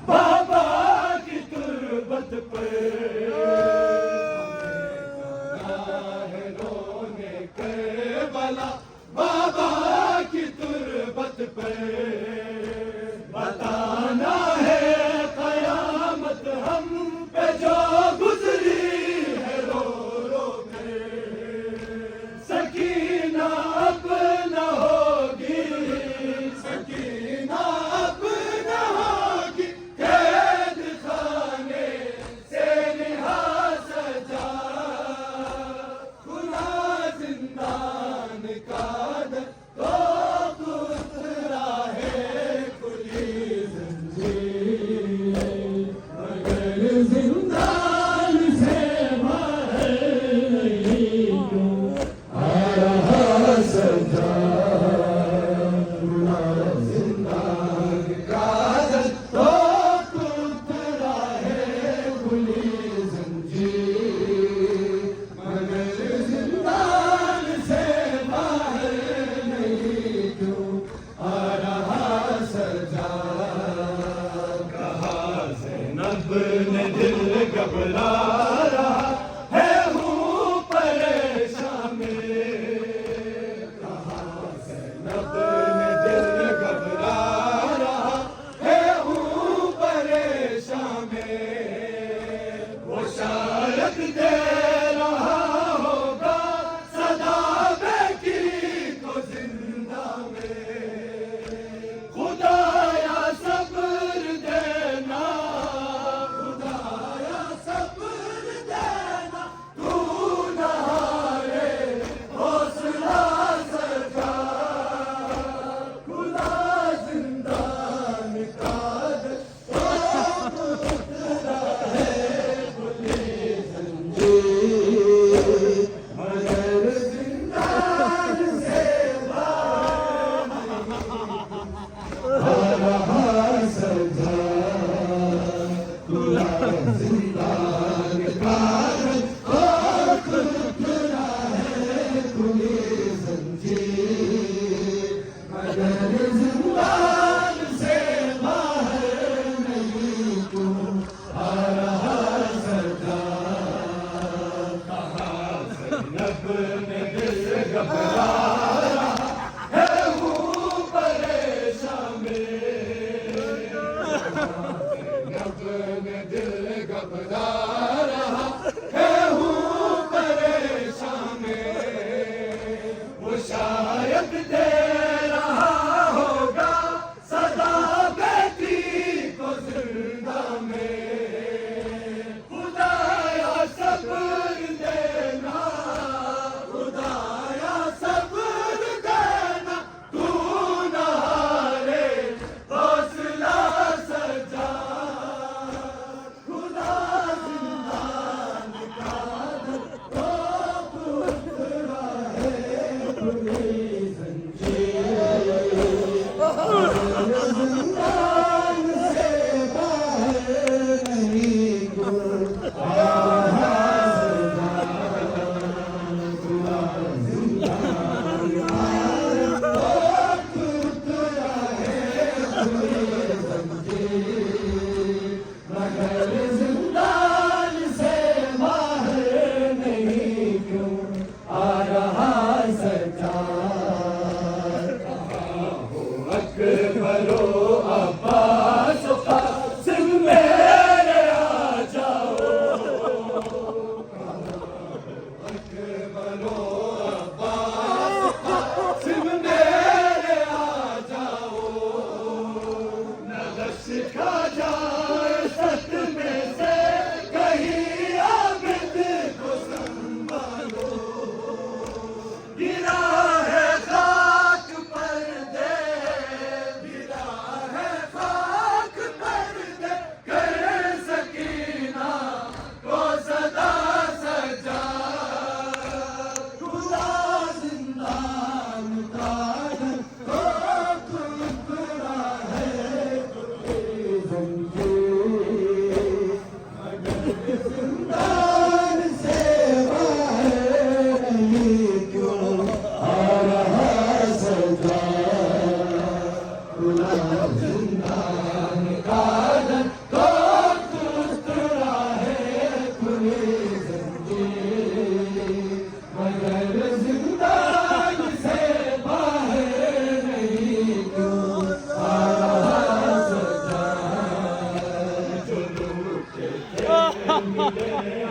बाबा की तुरबत पे है रोने करबला बाबा की तुरबत पे बताना है कयामत हम पे जो गुजरी है रो रो के सकीना अब न होगी सकीना अब न होगी कैद खाने से रिहा सजा खुला जिंदान का दर तो उतरा है खुली जंजीर मगर जिंदान से बाहर नहीं क्यों आ रहा सजा खुला जिंदान का दर तो उतरा है खुली जंजीर मगर जिंदान से बाहर नहीं क्यों आ रहा सजा कहा ज़ैनब ने दिल घबरा रहा है हूँ परेशान में कहा ज़ैनब ने दिल घबरा रहा है हूँ परेशान में वो शायद दे रहा होगा सदा बेकी को जिंदा में खुदाया सब्र देना खुदाया सब्र देना तू न हारे हौसला सजा खुदा जिंदान का दर तो उतरा है खुली जंजीर मगर जिंदान से बाहर आ रहा सजा खुला जिंदान का दर तो उतरा है खुली जंजीर मगर जिंदान से बाहर नहीं क्यों आ रहा सजा कहा ज़ैनब ने दिल घबरा रहा है हूँ परेशान में ज़ैनब ने दिल घबरा रहा है हूँ परेशान में वो शायद दे रहा होगा सदा बेटी को जिंदा में खुदाया सब्र देना खुदाया सब्र देना तू न हारे हौसला सजा खुदा जिंदान का दर तो उतरा है खुली जंजीर जिंदान से बाहर नहीं क्यों आ रहा सजा खुला जिंदान का दर तो उतरा है खुली जंजीर मगर जिंदान से बाहर नहीं क्यों आ रहा सजा कहा हो अकबरो अब्बास कासिम मेरे आ जाओ अकबरो अब्बास कासिम मेरे आ जाओ न लश्का जाए सत में से कहीं आबिद को संभालो गिरा है खाक पर दे गिरा है खाक पर दे कर सकीना को सदा सजा खुदा जिंदान का दर तो उतरा है खुली मिले